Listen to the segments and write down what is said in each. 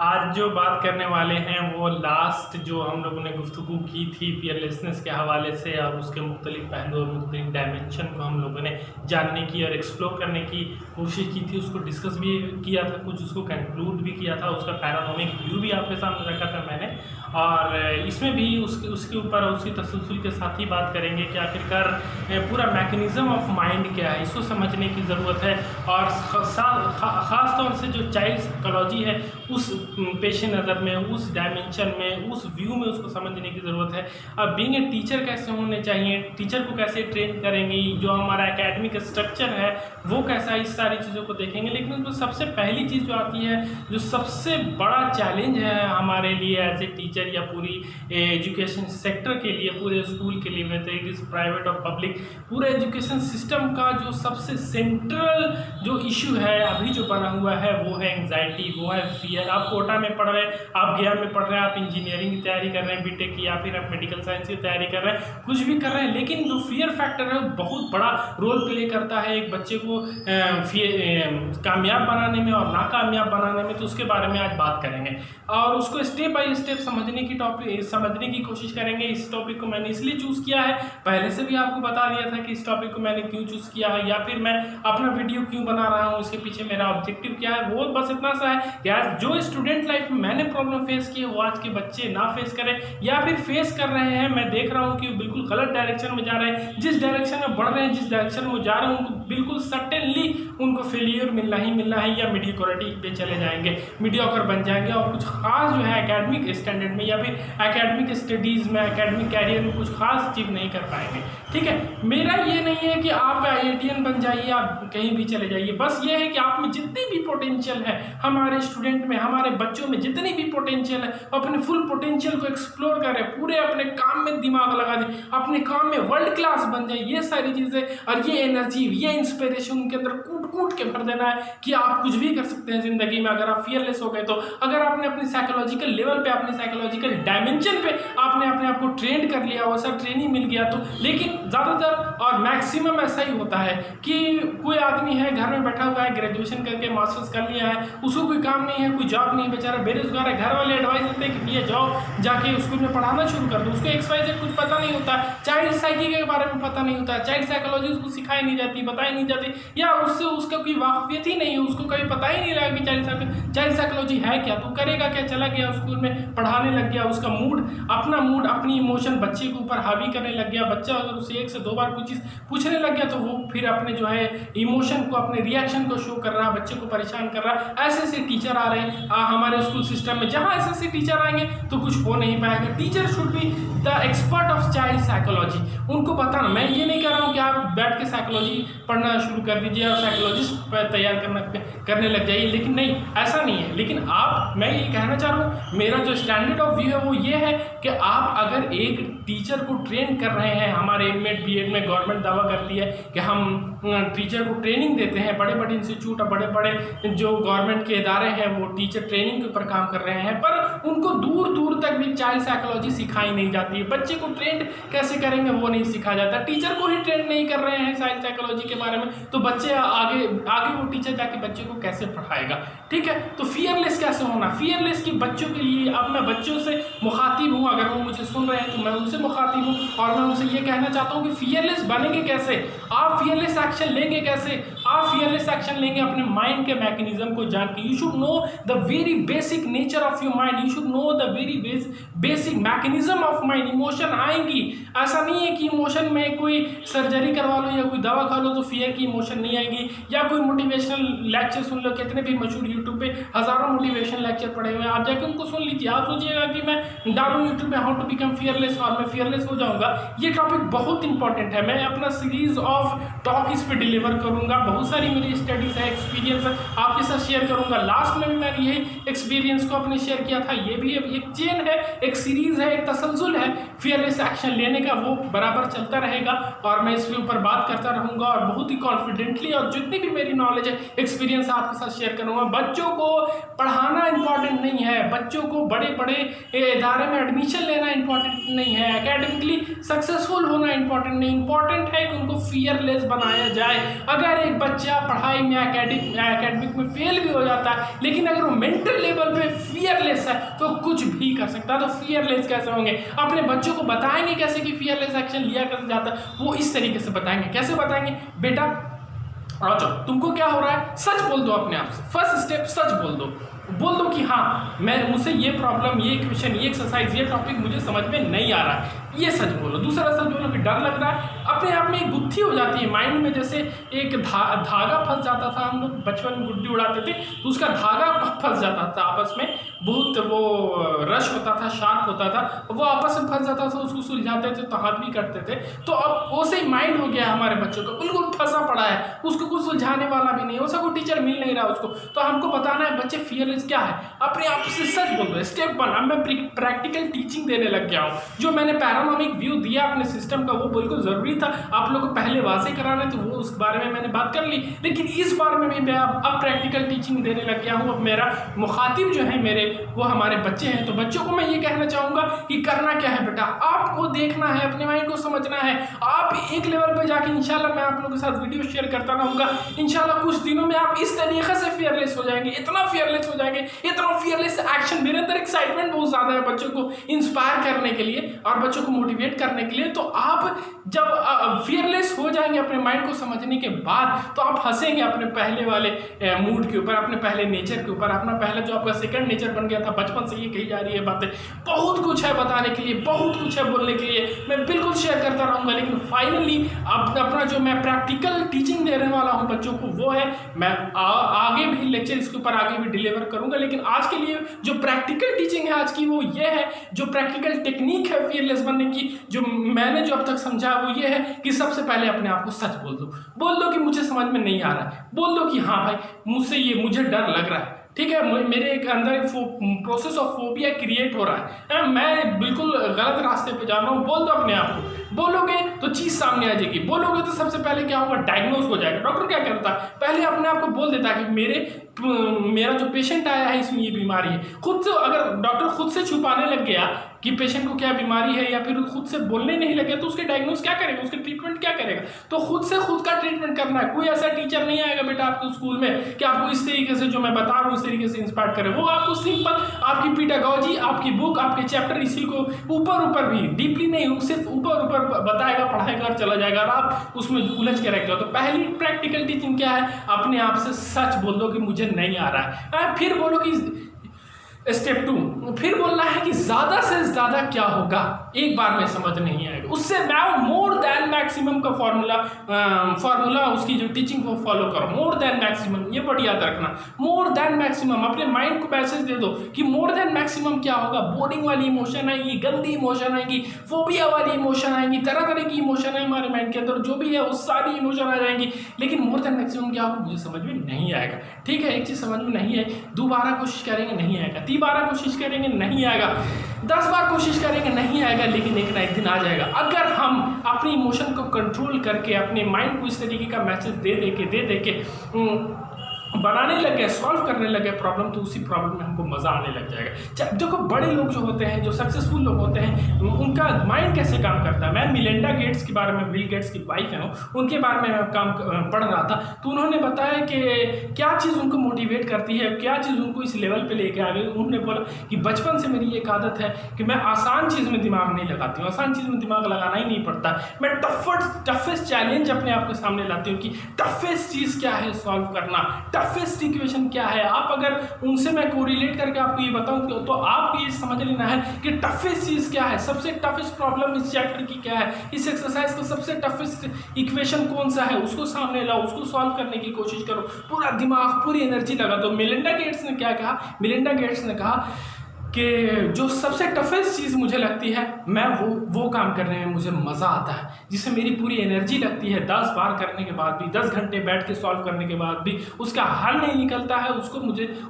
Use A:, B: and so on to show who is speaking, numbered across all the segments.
A: आज जो बात करने वाले हैं वो लास्ट जो हम लोगों ने गुफ्तगू की थी फियरलेसनेस के हवाले से और उसके मुख्तलिफ पहलू और मुख्तलिफ डायमेंशन को हम लोगों ने जानने की और एक्सप्लोर करने की कोशिश की थी। उसको डिस्कस भी किया था, कुछ उसको कंक्लूड भी किया था, उसका पैरानॉमिक व्यू भी आपके सामने रखा था मैंने। और इसमें भी उसके ऊपर उसी तसलसल के साथ ही बात करेंगे कि आखिरकार पूरा मैकेनिज़्म ऑफ माइंड क्या है, इसको समझने की ज़रूरत है। और ख़ास तौर से जो चाइल्ड साइकोलॉजी है उस पेश नज़र में, उस डायमेंशन में, उस व्यू में उसको समझने की ज़रूरत है। अब बीइंग ए टीचर कैसे होने चाहिए, टीचर को कैसे ट्रेन करेंगे, जो हमारा एकेडमिक स्ट्रक्चर है वो कैसा, इस सारी चीज़ों को देखेंगे। लेकिन उसमें सबसे पहली चीज़ जो आती है, जो सबसे बड़ा चैलेंज है हमारे लिए एज ए टीचर या पूरी एजुकेशन सेक्टर के लिए, पूरे स्कूल के लिए, वेदर इट इज़ प्राइवेट और पब्लिक, पूरे एजुकेशन सिस्टम का जो सबसे सेंट्रल जो इशू है अभी जो बना हुआ है वो है एंग्जाइटी, वो है फियर। आप कोटा में पढ़ रहे हैं, आप गया में पढ़ रहे हैं, आप इंजीनियरिंग की तैयारी कर रहे हैं बीटेक की, या फिर आप मेडिकल साइंस की तैयारी कर रहे हैं, कुछ भी कर रहे हैं, लेकिन जो फियर फैक्टर है वो बहुत बड़ा रोल प्ले करता है एक बच्चे को कामयाब बनाने में और नाकामयाब बनाने में। तो उसके बारे में आज बात करेंगे और उसको स्टेप बाय स्टेप समझने की कोशिश करेंगे। इस टॉपिक को मैंने इसलिए चूज़ किया है, पहले से भी आपको बता दिया था कि इस टॉपिक को मैंने क्यों चूज़ किया है, या फिर मैं अपना वीडियो क्यों बना रहा हूँ, उसके पीछे मेरा ऑब्जेक्टिव क्या है। वो बस इतना सा है कि आज जो स्टूडेंट लाइफ में मैंने प्रॉब्लम फेस की है वो आज के बच्चे ना फेस करें, या फिर फेस कर रहे हैं, मैं देख रहा हूँ कि बिल्कुल गलत डायरेक्शन में जा रहे हैं, जिस डायरेक्शन में बढ़ रहे हैं, जिस डायरेक्शन में जा रहे हैं, उनको बिल्कुल सर्टेनली उनको फेलियर मिलना ही है, या मीडियोक्रिटी पे चले जाएंगे, मीडियोकर बन जाएंगे और कुछ खास जो है एकेडमिक स्टैंडर्ड में या फिर एकेडमिक स्टडीज़ में, एकेडमिक कैरियर में कुछ खास अचीव नहीं कर पाएंगे। ठीक है, मेरा ये नहीं है कि आप IITian बन जाइए, आप कहीं भी चले जाइए, बस ये है कि आप में जितनी भी पोटेंशियल है, हमारे स्टूडेंट में, हमारे बच्चों में जितनी भी पोटेंशियल है, अपने फुल पोटेंशियल को एक्सप्लोर करें, पूरे अपने काम में दिमाग लगा दें, अपने काम में वर्ल्ड क्लास बन जाए। ये सारी चीज़ें और ये एनर्जी, ये इंस्पिरेशन उनके अंदर कूट कूट के भर देना है कि आप कुछ भी कर सकते हैं ज़िंदगी में अगर आप फियरलेस हो गए तो। अगर आपने अपनी साइकोलॉजिकल लेवल पे, अपने साइकोलॉजिकल डायमेंशन पे आपने अपने आप को ट्रेन कर लिया, वैसा ट्रेनिंग मिल गया तो। लेकिन ज़्यादातर और मैक्सिमम ऐसा ही होता है कि कोई आदमी है घर में बैठा हुआ है, ग्रेजुएशन करके मास्टर्स कर लिया है, उसको कोई काम नहीं है, कोई जॉब नहीं, बेचारा बेरोजगार है, घर वाले एडवाइस देते हैं कि भैया जाओ जाके स्कूल में पढ़ाना शुरू कर दो। उसको XYZ कुछ पता नहीं होता, चाइल्ड साइकी के बारे में पता नहीं होता, चाइल्ड साइकोलॉजी उसको सिखाई नहीं जाती, बताई नहीं जाती, या उससे उसका कोई वाकफियत ही नहीं है, उसको कभी पता ही नहीं लगा कि चाइल्ड साइकोलॉजी है क्या। तो करेगा क्या, चला गया स्कूल में पढ़ाने लग गया, उसका अपना मूड अपनी इमोशन बच्चे के ऊपर हावी करने लग गया। बच्चा अगर उसे 1 से 2 बार कुछ चीज़ पूछने लग गया तो वो फिर अपने जो है इमोशन को, अपने रिएक्शन को शो कर रहा है, बच्चे को परेशान कर रहा है। ऐसे टीचर आ रहे हैं हमारे स्कूल सिस्टम में, जहाँ ऐसे टीचर आएंगे तो कुछ हो नहीं पाएगा। Teacher should be the expert of child psychology. उनको बताना, मैं ये नहीं कह रहा हूँ कि आप बैठ के साइकोलॉजी पढ़ना शुरू कर दीजिए और साइकोलॉजिस्ट तैयार करने लग जाइए, लेकिन नहीं, ऐसा नहीं है। लेकिन मैं ये कहना चाह रहा हूँ, मेरा जो स्टैंडर्ड ऑफ व्यू है वो ये है कि आप अगर एक टीचर को ट्रेन कर रहे हैं, हमारे एमएड बीएड में गवर्नमेंट दावा करती है कि हम टीचर को ट्रेनिंग देते हैं, बड़े बड़े इंस्टीट्यूट और बड़े बड़े जो गवर्नमेंट के इदारे हैं वो टीचर ट्रेनिंग के ऊपर काम कर रहे हैं, पर उनको दूर दूर तक भी चाइल्ड साइकोलॉजी सिखाई नहीं जाती है। बच्चे को ट्रेंड कैसे करेंगे वो नहीं सिखाया जाता, टीचर को ही ट्रेंड नहीं कर रहे हैं चाइल्ड साइकोलॉजी के बारे में, तो बच्चे आगे वो टीचर जाके बच्चे को कैसे पढ़ाएगा। ठीक है, तो फियरलेस कैसे होना, फियरलेस की बच्चों के लिए, अब मैं बच्चों से मुखातिब हूँ, अगर वो मुझे सुन रहे हैं तो मैं उनसे मुखातिब हूँ और मैं उनसे ये कहना चाहता हूँ कि फियरलेस बनेंगे कैसे, आप फियरलेस एक्शन लेंगे कैसे। आप फियरलेस एक्शन लेंगे अपने माइंड के मैकेनिज्म को जान के। You should know the very basic nature of your mind, you should know the very basic mechanism of mind. Emotion आएंगी, ऐसा नहीं है कि इमोशन में कोई सर्जरी करवा लो या कोई दवा खा लो तो फियर की इमोशन नहीं आएगी, या कोई मोटिवेशनल लेक्चर सुन लो, कितने भी मशहूर यूट्यूब पे हज़ारों मोटिवेशनल लेक्चर पड़े हुए हैं, आप जाके उनको सुन लीजिए। आप सोचिएगा कि मैं डालूँ यूट्यूब पे हाउ टू बिकम फियरलेस और मैं फियरलेस हो जाऊँगा। ये टॉपिक बहुत इंपॉर्टेंट है, मैं अपना सीरीज ऑफ टॉक इस पे डिलीवर करूँगा, बहुत सारी मेरी स्टडीज़ है, एक्सपीरियंस है, आपके साथ शेयर करूँगा। लास्ट में भी मैंने यही एक्सपीरियंस को अपने शेयर किया था। ये भी एक चेन है, एक सीरीज़ है, एक तसलसल है फियरलेस एक्शन लेने का, वो बराबर चलता रहेगा और मैं इसके ऊपर बात करता रहूँगा और बहुत ही कॉन्फिडेंटली और जितनी भी मेरी नॉलेज है, एक्सपीरियंस आपके साथ शेयर करूँगा। बच्चों को पढ़ाना इंपॉर्टेंट नहीं है, बच्चों को बड़े बड़े इदारे में एडमिशन लेना इंपॉर्टेंट नहीं है, एकेडमिकली सक्सेसफुल होना इंपॉर्टेंट नहीं, इंपॉर्टेंट है कि उनको फियरलेस बनाया जाए। अगर एक बच्चा पढ़ाई में एकेडमिक में फेल भी हो जाता है, लेकिन अगर वो मेंटल लेवल पे फियर है तो कुछ भी कर सकता है। तो फियरलेस कैसे होंगे, अपने बच्चों को बताएंगे कैसे कि फियरलेस एक्शन लिया कैसे जाता है, वो इस तरीके से बताएंगे। कैसे बताएंगे, बेटा अच्छा तुमको क्या हो रहा है, सच बोल दो अपने आप से। फर्स्ट स्टेप सच बोल दो कि हाँ मैं मुझसे ये प्रॉब्लम, ये क्वेश्चन, ये एक्सरसाइज, ये टॉपिक मुझे समझ में नहीं आ रहा है, ये सच बोलो। दूसरा सच बोलो कि डर लग रहा है। अपने आप में एक गुत्थी हो जाती है माइंड में, जैसे एक धागा फंस जाता था। हम लोग बचपन में गुड्डी उड़ाते थे तो उसका धागा फंस जाता था आपस में, बहुत वो रश होता था, शार्प होता था, वो आपस में फंस जाता था, उसको सुलझाते थे तो हाथ भी करते थे। तो अब वो से माइंड हो गया हमारे बच्चों का, बिल्कुल फंसा पड़ा है, उसको कुछ सुलझाने वाला भी नहीं, उसका कोई टीचर मिल नहीं रहा उसको। तो हमको बताना है बच्चे फियरलेस क्या है, अपने आप से सच बोल दो। स्टेप 1, अब मैं प्रैक्टिकल टीचिंग देने लग गया हूँ। जो मैंने पैरानॉमिक व्यू दिया अपने सिस्टम का वो बिल्कुल ज़रूरी था, आप लोग को पहले वाजे कराना है तो वो उस बारे में मैंने बात कर ली। लेकिन इस बार में भी मैं अब प्रैक्टिकल टीचिंग देने लग गया हूँ। अब मेरा मुखातिब जो है मेरे, वो हमारे बच्चे हैं। तो बच्चों को मैं ये कहना चाहूँगा कि करना क्या है बेटा, आपको देखना है, अपने माइंड को समझना है। आप एक लेवल पर जाके इंशाल्लाह मैं आप लोगों के साथ वीडियो शेयर करता रहूँगा। इंशाल्लाह कुछ दिनों में आप इस तरीके से फियरलेस हो जाएंगे, इतना फियरलेस हो जाएंगे, इतना फियरलेस एक्शन। मेरे अंदर एक्साइटमेंट बहुत ज़्यादा है बच्चों को इंस्पायर करने के लिए और बच्चों को मोटिवेट करने के लिए। तो आप जब फियरलेस हो जाएंगे अपने माइंड को समझने के बाद, तो आप हंसेंगे अपने पहले वाले मूड के ऊपर, अपने पहले नेचर के ऊपर, अपना पहला जो आपका सेकंड नेचर बन गया था बचपन से, ये कही जा रही है बातें। बहुत कुछ है बताने के लिए, बहुत कुछ है बोलने के लिए, मैं बिल्कुल शेयर करता रहूँगा। लेकिन फाइनली अब अपना जो मैं प्रैक्टिकल टीचिंग देने वाला हूँ बच्चों को, वो है मैं आगे भी लेक्चर इसके ऊपर आगे भी डिलीवर करूँगा। लेकिन आज के लिए जो प्रैक्टिकल टीचिंग है आज की, वो ये है, जो प्रैक्टिकल टेक्निक है फियरलेस बनने की, जो मैंने जो अब तक समझा वो ये है कि सबसे पहले अपने आप को सच बोल दो कि मुझे समझ में नहीं आ रहा है। बोल दो कि हाँ भाई मुझे डर लग रहा है, ठीक है, मेरे एक अंदर एक प्रोसेस ऑफ फोबिया क्रिएट हो रहा है, मैं बिल्कुल गलत रास्ते पे जा रहा हूँ। बोल दो अपने आप को। बोलोगे तो चीज़ सामने आ जाएगी। बोलोगे तो सबसे पहले क्या होगा, डायग्नोज हो जाएगा। डॉक्टर क्या करता है, पहले अपने आप को बोल देता है कि मेरा जो पेशेंट आया है इसमें ये बीमारी है। खुद से अगर डॉक्टर खुद से छुपाने लग गया कि पेशेंट को क्या बीमारी है, या फिर खुद से बोलने नहीं लगे, तो उसके डायग्नोज क्या करेगा, उसके ट्रीटमेंट क्या करेगा। तो खुद से खुद का ट्रीटमेंट करना है। कोई ऐसा टीचर नहीं आएगा बेटा आपके स्कूल में कि आपको इस तरीके से जो मैं बता रहा हूँ इस तरीके से इंस्पायर करे। वो आपको सिंपल आपकी पेडागॉजी, आपकी बुक, आपके चैप्टर, इसी को ऊपर भी डीपली नहीं, सिर्फ ऊपर बताएगा, पढ़ाएगा और चला जाएगा, और आप उसमें उलझ के रख जाओ। तो पहली प्रैक्टिकल टीचिंग क्या है, अपने आप से सच बोल दो कि मुझे नहीं आ रहा है। फिर बोलो कि स्टेप 2, फिर बोलना है कि ज्यादा से ज्यादा क्या होगा, एक बार में समझ नहीं आएगा, उससे मोर देन मैक्सिमम का फॉर्मूला उसकी जो टीचिंग को फॉलो करो। मोर देन मैक्सिमम, ये बड़ी याद रखना, मोर देन मैक्सिमम। अपने माइंड को मैसेज दे दो कि मोर देन मैक्सिमम क्या होगा। बोरिंग वाली इमोशन आएगी, गंदी इमोशन आएगी, फोबिया वाली इमोशन आएगी, तरह तरह की इमोशन है हमारे माइंड के अंदर, जो भी है वो सारी इमोशन आ जाएंगी। लेकिन मोर देन मैक्सिमम क्या होगा, मुझे समझ में नहीं आएगा। ठीक है, एक चीज़ समझ में नहीं आई, दोबारा कोशिश करेंगे नहीं आएगा, 30 बार कोशिश करेंगे नहीं आएगा, 10 बार कोशिश करेंगे नहीं आएगा, लेकिन एक ना एक दिन आ जाएगा। अगर हम अपनी इमोशन को कंट्रोल करके अपने माइंड को इस तरीके का मैसेज दे दे के बनाने लगे, सॉल्व करने लगे प्रॉब्लम, तो उसी प्रॉब्लम में हमको मज़ा आने लग जाएगा। देखो बड़े लोग जो होते हैं, जो सक्सेसफुल लोग होते हैं, उनका माइंड कैसे काम करता है। मैं मिलिंडा गेट्स के बारे में, बिल गेट्स की वाइफ है, उनके बारे में काम पढ़ रहा था, तो उन्होंने बताया कि क्या चीज़ उनको मोटिवेट करती है, क्या चीज़ उनको इस लेवल पर लेके आ गई। उन्होंने बोला कि बचपन से मेरी एक आदत है कि मैं आसान चीज़ में दिमाग नहीं लगाती हूँ, आसान चीज़ में दिमाग लगाना ही नहीं पड़ता। मैं टफेस्ट चैलेंज अपने आप के सामने लाती हूँ कि टफेस्ट चीज़ क्या है सॉल्व करना, टफेस्ट इक्वेशन क्या है। आप अगर उनसे मैं कोरिलेट करके आपको ये बताऊं तो आपको ये समझ लेना है कि टफेस्ट चीज़ क्या है, सबसे टफेस्ट प्रॉब्लम इस चैप्टर की क्या है, इस एक्सरसाइज का सबसे टफेस्ट इक्वेशन कौन सा है, उसको सामने लाओ, उसको सॉल्व करने की कोशिश करो, पूरा दिमाग, पूरी एनर्जी लगा दो। मिलिंडा गेट्स ने क्या कहा, मिलिंडा गेट्स ने कहा कि जो सबसे टफेस्ट चीज़ मुझे लगती है, मैं वो काम करने में मुझे मज़ा आता है, जिससे मेरी पूरी एनर्जी लगती है। 10 बार करने के बाद भी, 10 घंटे बैठ के सॉल्व करने के बाद भी उसका हल नहीं निकलता है,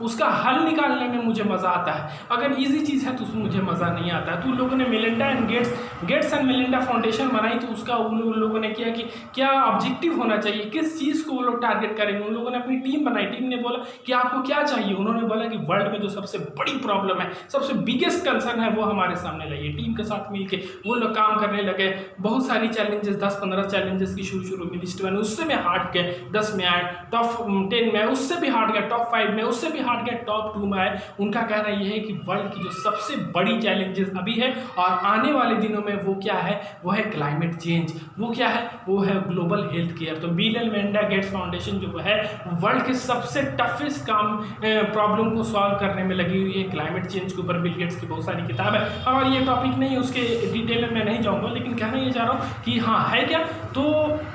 A: उसका हल निकालने में मुझे मज़ा आता है। अगर इजी चीज़ है तो उसमें मुझे मज़ा नहीं आता है। तो उन लोगों ने Melinda and Gates and Melinda Foundation बनाई, तो उसका उन लोगों ने किया कि क्या ऑब्जेक्टिव होना चाहिए, किस चीज़ को वो लोग टारगेट करेंगे। उन लोगों ने अपनी टीम बनाई, टीम ने बोला कि आपको क्या चाहिए, उन्होंने बोला कि वर्ल्ड में जो सबसे बड़ी प्रॉब्लम है, सबसे बिगेस्ट कंसर्न है वो हमारे सामने लाइए। टीम के साथ मिलके वो लोग काम करने लगे, बहुत सारी चैलेंजेस 10-15 चैलेंजेस की शुरू में लिस्ट बनी, उससे में हार्ड गए, 10 में आए, टॉप 10 में आए, उससे भी हार्ड गए, टॉप 5 में, उससे भी हार्ड गए, टॉप 2 में आए। उनका कहना यह है कि वर्ल्ड की जो सबसे बड़ी चैलेंजेस अभी है और आने वाले दिनों में वो क्या है, वो है क्लाइमेट चेंज, वो क्या है, वो है ग्लोबल हेल्थ केयर। तो bill and Melinda Gates foundation जो है वर्ल्ड के सबसे टफेस्ट काम प्रॉब्लम को सॉल्व करने में लगी हुई है। क्लाइमेट चेंज के ऊपर बिल गेट्स की बहुत सारी किताब है, हमारी ये टॉपिक नहीं है, उसके डिटेल में मैं नहीं जाऊँगा, लेकिन कहना ये चाह रहा हूँ कि हाँ है क्या, तो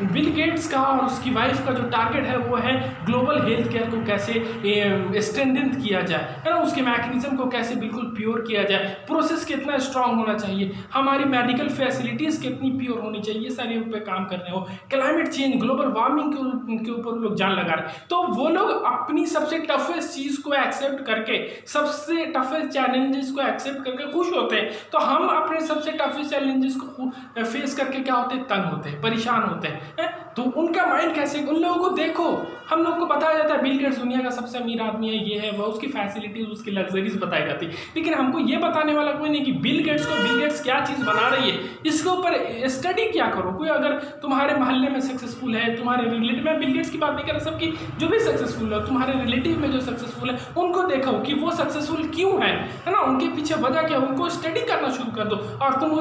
A: बिल गेट्स का और उसकी वाइफ का जो टारगेट है वो है ग्लोबल हेल्थ केयर को कैसे स्ट्रेंथन किया जाए, है ना, उसके मैकेनिज्म को कैसे बिल्कुल प्योर किया जाए, प्रोसेस कितना स्ट्रांग होना चाहिए, हमारी मेडिकल फैसिलिटीज़ कितनी प्योर होनी चाहिए, ये सारे पे काम कर रहे हो। क्लाइमेट चेंज, ग्लोबल वार्मिंग के ऊपर लोग जान लगा रहे हैं। तो वो लोग अपनी सबसे टफेस्ट चीज़ को एक्सेप्ट करके, सबसे टफेस्ट चैलेंजेस को एक्सेप्ट करके खुश होते हैं। तो हम अपने सबसे टफेस्ट चैलेंजेस को फेस करके क्या होते हैं, तंग होते हैं, परेशान होते हैं। तो उनका माइंड कैसे, उन लोगों को देखो, हम लोग को बताया जाता है बिल गेट्स दुनिया का सबसे अमीर आदमी है, ये है वो, उसकी फैसिलिटीज, उसकी लग्जरीज बताई जाती है, लेकिन हमको ये बताने वाला कोई नहीं कि बिल गेट्स क्या चीज़ बना रही है, इसके ऊपर स्टडी क्या करो। कोई अगर तुम्हारे मोहल्ले में सक्सेसफुल है, तुम्हारे रिलेटिव, मैं बिल गेट्स की बात नहीं कर रहा, सबकी जो भी सक्सेसफुल है, तुम्हारे रिलेटिव में जो सक्सेसफुल है, उनको देखो कि वो सक्सेसफुल क्यों है ना, उनके पीछे वजह क्या है, उनको स्टडी करना शुरू कर दो और तुम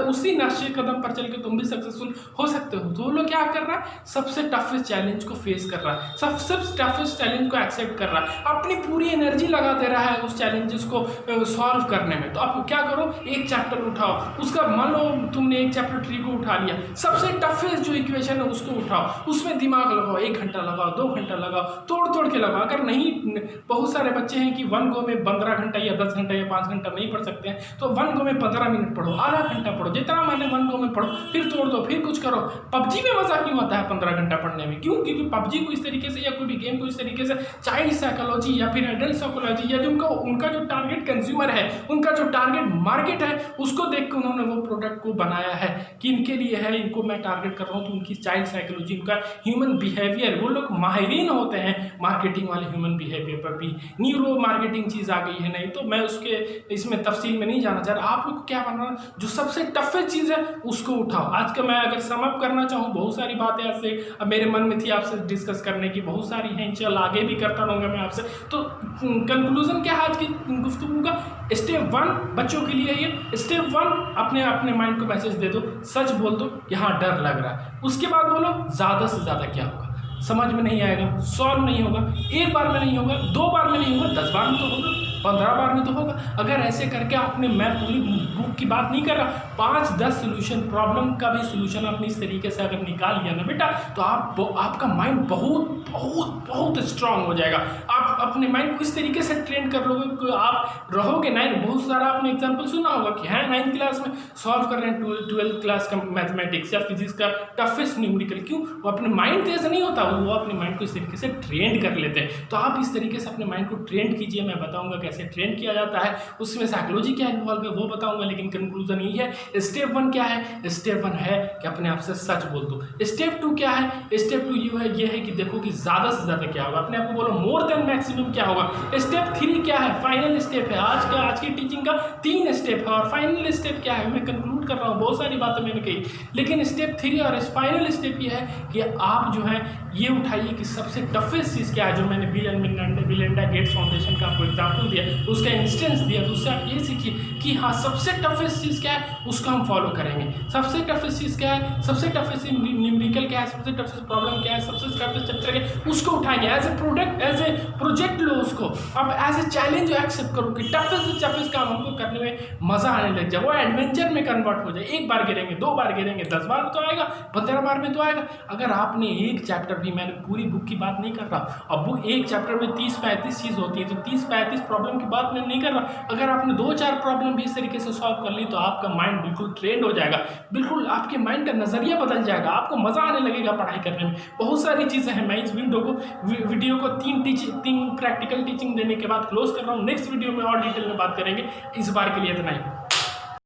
A: उसी नक्शे कदम पर चल के तुम भी सक्सेसफुल हो सकते हो। तो वो लोग क्या कर रहा है, सबसे टफेस्ट चैलेंज को फेस कर रहा है, सबसे टफेस्ट चैलेंज को एक्सेप्ट कर रहा है, अपनी पूरी एनर्जी लगा दे रहा है उस चैलेंजेस को सॉल्व करने में। तो अब क्या करो, एक चैप्टर उठाओ, उसका मान लो तुमने एक चैप्टर ट्री को उठा लिया, सबसे टफेस्ट जो इक्वेशन है उसको उठाओ, उसमें दिमाग लगाओ, 1 घंटा लगाओ, 2 घंटा लगाओ, तोड़ के लगाओ। अगर नहीं, बहुत सारे बच्चे हैं कि 1 गो में 15 घंटा या 10 घंटा या 5 घंटा नहीं पढ़ सकते हैं, तो 1 गो में 15 मिनट पढ़ो, आधा घंटा पढ़ो, जितना मैंने 1 गो में पढ़ो, फिर तोड़ दो, फिर कुछ करो। पबजी में मजा क्यों आता है 15 घंटा पढ़ने में, क्यों? क्योंकि पबजी को इस तरीके से या कोई भी गेम को इस तरीके से चाइल्ड साइकोलॉजी या फिर एडल्ट साइकोलॉजी या जो उनका जो टारगेट कंज्यूमर है, उनका जो टारगेट मार्केट है, उसको देख के उन्होंने वो प्रोडक्ट को बनाया है कि इनके लिए है, इनको मैं टारगेट कर रहा हूँ। तो उनकी चाइल्ड साइकोलॉजी, उनका ह्यूमन बिहेवियर, वो लोग माहिरीन होते हैं मार्केटिंग वाले ह्यूमन बिहेवियर पर भी। न्यूरो मार्केटिंग चीज़ आ गई है, नहीं तो मैं उसके इसमें तफसील में नहीं जाना चाह रहा। आप लोग को क्या बनना, जो सबसे टफेस्ट चीज़ है उसको उठाओ। आज का मैं अगर समअप करना चाहूँ, बहुत सारी बातें ऐसे अब मेरे मन में थी आपसे डिस्कस करने की, बहुत सारी हैं, इंशाल्लाह आगे भी करता रहूँगा मैं आपसे। तो कंक्लूजन क्या है आज की गुफ्तगू का, स्टेप 1 बच्चों के लिए ये स्टेप 1, अपने माइंड को मैसेज दे दो, सच बोल दो यहाँ डर लग रहा है, उसके बाद बोलो ज़्यादा से ज़्यादा क्या होगा, समझ में नहीं आएगा, सॉल्व नहीं होगा, 1 बार में नहीं होगा, 2 बार में नहीं होगा, 10 बार में तो होगा, 15 बार में तो होगा। अगर ऐसे करके आपने, मैं पूरी बुक की बात नहीं कर रहा, 5-10 सोल्यूशन, प्रॉब्लम का भी सोल्यूशन आपने इस तरीके से अगर निकाल लिया ना बेटा, तो आपका माइंड बहुत स्ट्रांग हो जाएगा। आप अपने माइंड को इस तरीके से ट्रेन कर लोगे कि आप रहोगे बहुत सारा आपने एग्जाम्पल सुना होगा कि है 9th क्लास में सॉल्व कर रहे हैं 12th क्लास का मैथमेटिक्स या फिजिक्स का टफेस्ट न्यूमेरिकल, क्यों? वो अपने माइंड तेज नहीं होता, वो अपने माइंड को इस तरीके से ट्रेन कर लेते हैं। तो आप इस तरीके से अपने माइंड को ट्रेन कीजिए, मैं बताऊंगा कैसे ट्रेन किया जाता है, उसमें साइकोलॉजी क्या इन्वॉल्व है वो बताऊंगा, लेकिन कंक्लूजन यही है। स्टेप 1 क्या है? स्टेप 1 है कि अपने आप से सच बोल दो। स्टेप 2 क्या है? स्टेप 2 ये है कि देखो कि ज़्यादा से ज़्यादा क्या होगा, अपने आप को बोलो मोर देन मैक्सिमम क्या होगा। स्टेप 3 क्या है? फाइनल स्टेप है, आज की टीचिंग का 3 स्टेप है, और फाइनल स्टेप क्या है मैं कंक्लूड कर रहा हूँ, बहुत सारी बातें मैंने कही, लेकिन स्टेप 3 और फाइनल स्टेप ये है कि आप जो है ये उठाइए कि सबसे टफेस्ट चीज़ क्या है, जो मैंने bill and Melinda Gates foundation का आपको एग्जाम्पल दिया, उसका इंस्टेंस दिया, तो उससे आप ये सीखिए कि हाँ सबसे टफेस्ट चीज़ क्या है, उसको हम फॉलो करेंगे। सबसे टफेस्ट चीज़ क्या है, सबसे टफेस्ट न्यूमेरिकल क्या है, सबसे टफेस्ट प्रॉब्लम क्या है, सबसे टफेस्ट चैप्टर क्या है, उसको उठाएंगे एज ए प्रोजेक्ट लो उसको, अब एज ए चैलेंज एक्सेप्ट करो कि टफेस्ट काम हमको करने में मजा आने लग जाए, वो एडवेंचर में कन्वर्ट हो जाए। 1 बार गिरेंगे, 2 बार गिरेंगे, 10 बार तो आएगा, 15 बार में तो आएगा। अगर आपने एक चैप्टर भी, मैंने पूरी बुक की बात नहीं कर रहा, अब बुक एक चैप्टर में 30-35 चीज़ होती है, तो 30-35 प्रॉब्लम की बात मैं नहीं कर रहा। अगर आपने 2-4 प्रॉब्लम भी इस तरीके से सॉल्व कर ली, तो आपका माइंड बिल्कुल ट्रेंड हो जाएगा, बिल्कुल आपके माइंड का नज़रिया बदल जाएगा, आपको मज़ा आने लगेगा पढ़ाई करने में। बहुत सारी चीज़ें हैं, मैं इस वीडियो को 3 प्रैक्टिकल टीचिंग देने के बाद क्लोज कर रहा हूँ। नेक्स्ट वीडियो में और डिटेल में बात करेंगे। इस बार के लिए इतना ही।